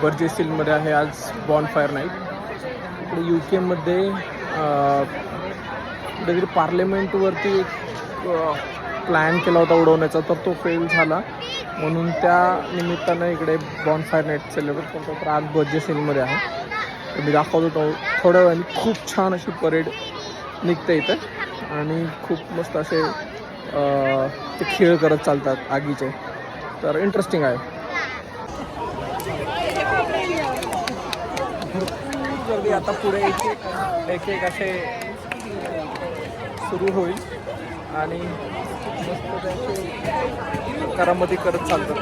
Burgess हिलमध्ये आहे आज bonfire night. इकडे UK मध्ये कुठेतरी पार्लमेंटवरती प्लॅन केला होता उडवण्याचा, तर तो फेल झाला. म्हणून त्या निमित्तानं इकडे बॉनफायर नाईट सेलिब्रेट करतो. तर आज बर्जेस हिलमध्ये आहे. तर मी दाखवतो थोड्या वेळाने. खूप छान अशी परेड निघते इथे आणि खूप मस्त असे ते खेळ करत चालतात आगीचे. तर इंटरेस्टिंग आहे. भरपूर गर्दी आता पुढे एक एक असे सुरू होईल आणि मस्त त्याचे करामती करत चालतात.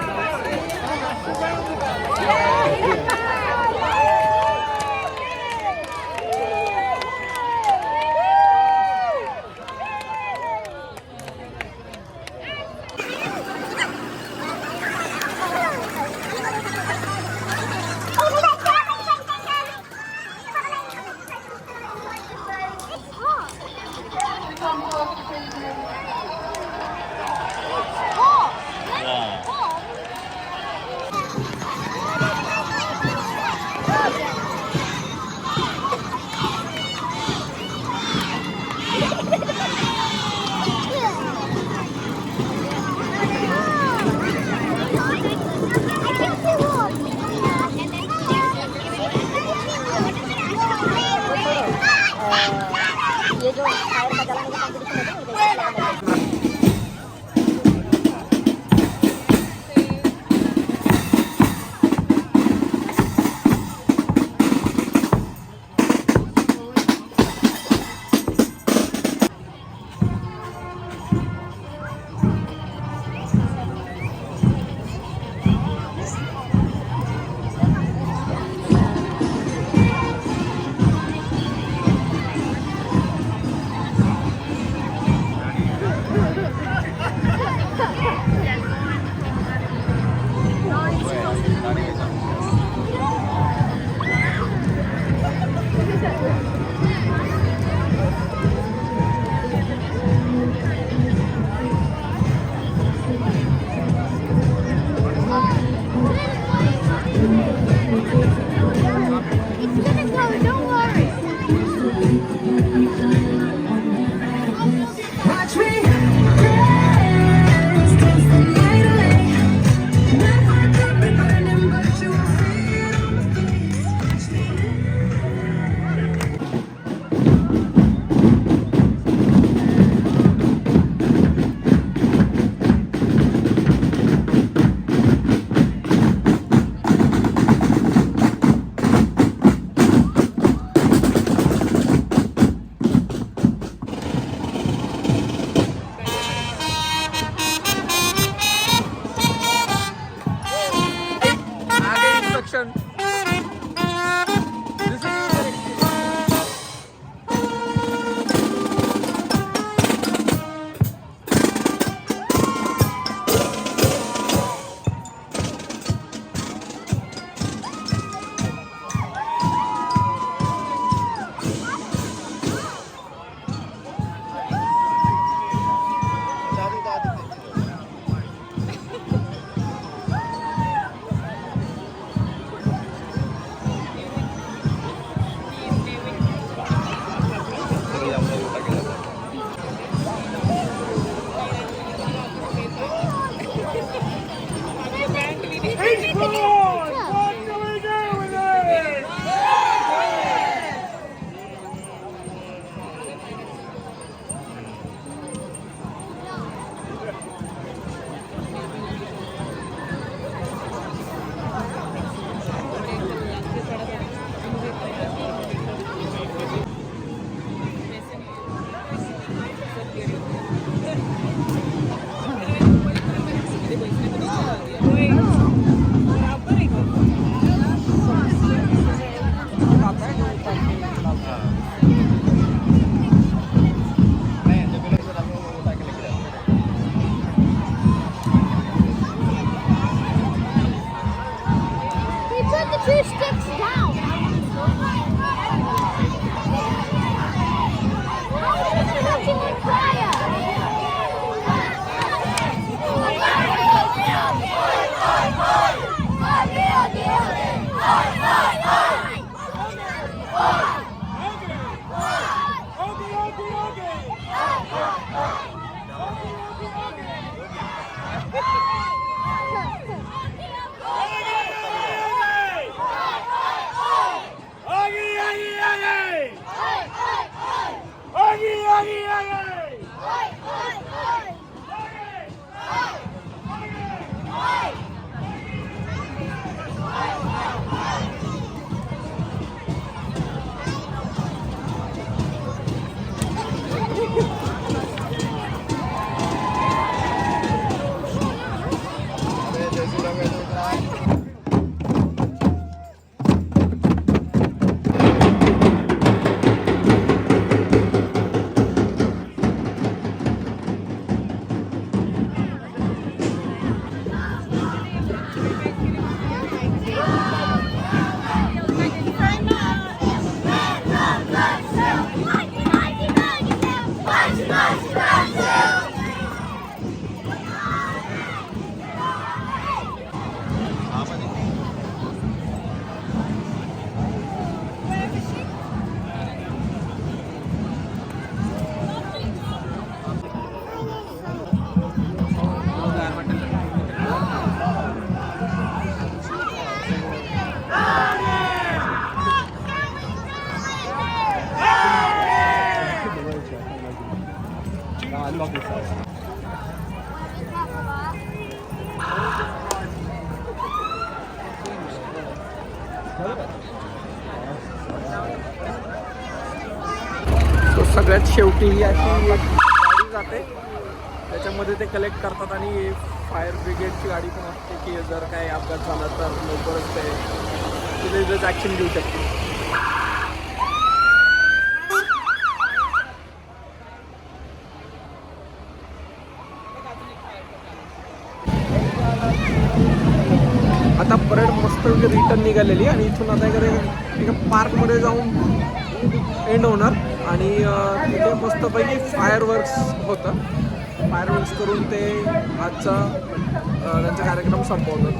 Dios, Dios. तो सगळ्यात शेवटी ही अशी एक गाडी जाते, त्याच्यामध्ये ते कलेक्ट करतात आणि फायर ब्रिगेडची गाडी पण असते की जर काही अपघात झाला तर लवकरच ते तिथेच ॲक्शन घेऊ शकते. आता परेड मस्त रिटर्न निघालेली आणि इथून आता एका पार्कमध्ये जाऊन एंड होणार आणि तिथे मस्तपैकी फायरवर्क्स होतं. फायरवर्क्स करून ते आजचा त्यांचा कार्यक्रम संपवतात.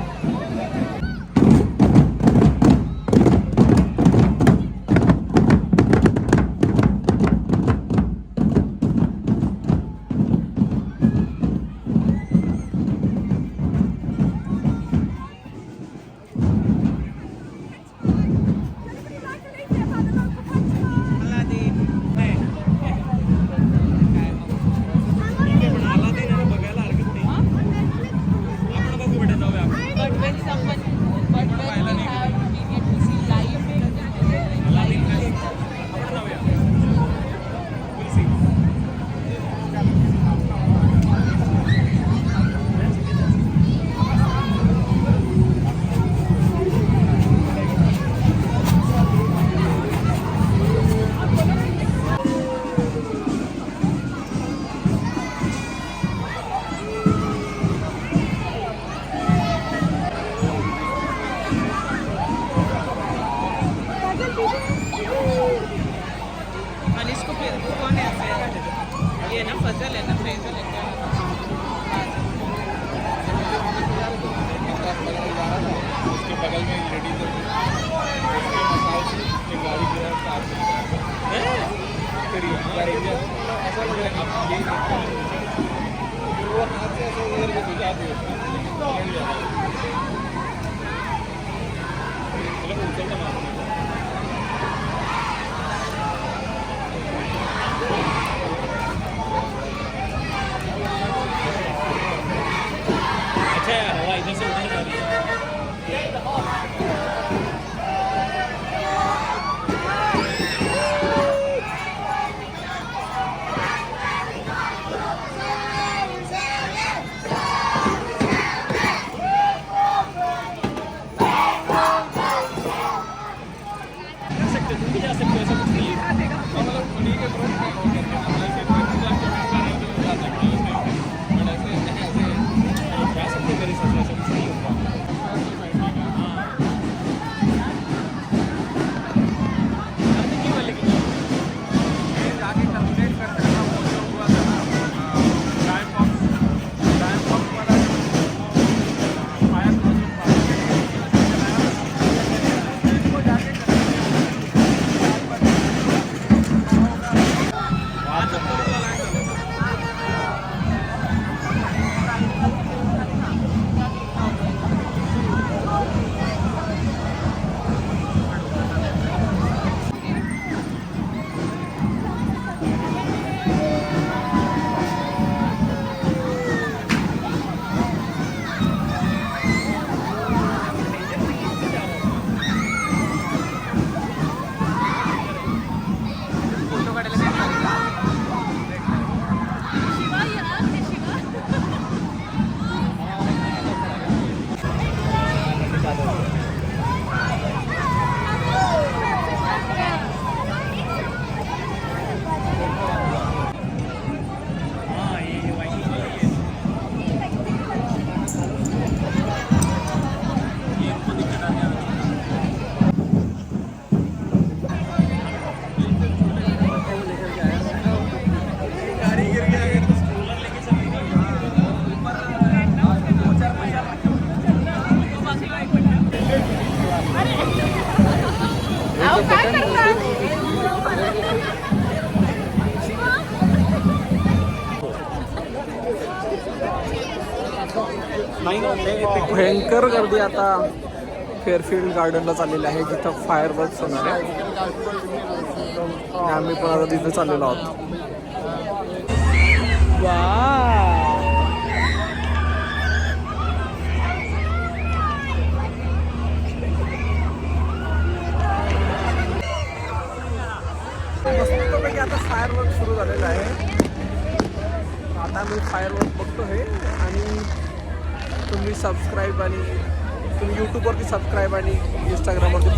भयंकर गर्दी आता फेअरफिल्ड गार्डनला चाललेली आहे जिथं फायरवर्क्स होणार आहे. आम्ही पण आता तिथे चाललेलो आहोत. सुरू झालेला आहे. आता मी फायरवर्क बघतो हे, आणि तुम्ही यूट्यूबवरती सबस्क्राईब आणि इंस्टाग्रामवरती